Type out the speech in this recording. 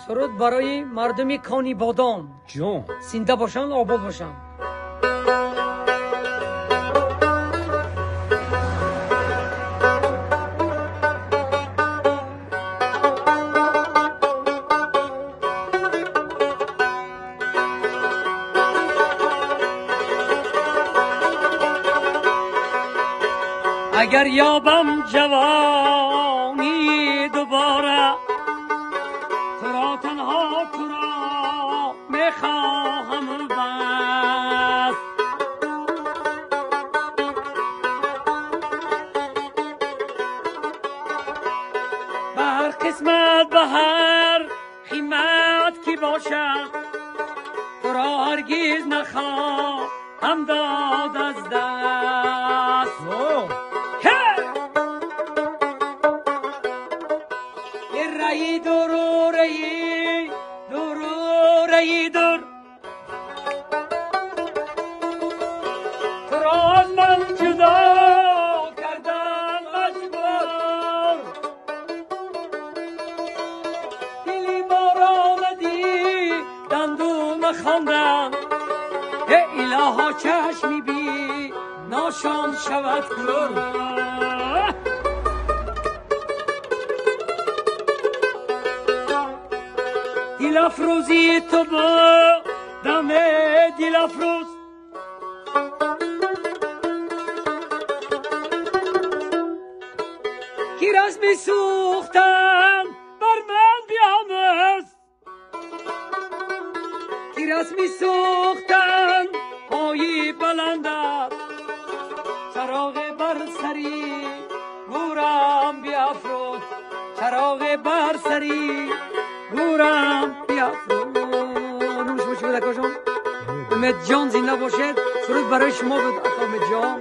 سرود برای مردمی کانی بادام جان زنده باشند آباد باشند. اگر یابم جوانی دوباره تو را تنها تو را میخواهم بس. به هر قسمت به هر قیمت کی باشد تو را هرگز نخواهم داد از دست. رئی دور رئی دور رئی دور تو را از من جدا کردن مجبور. دلی ما را ندی دندون خواندن الها چشمی بی ناشان شود کور. دل افروزی تو با دم دل افروز کی رسمی سوختن بر من بیاموز. کی رسمی سوختن پایی بلندت چراغ بر سری گورم بیافروز. چراغ بر سری گورم بیافروز. نوش باشی بود اکا جان. امید جان زنده باشد. سرود برای شما بود اکا امید جان.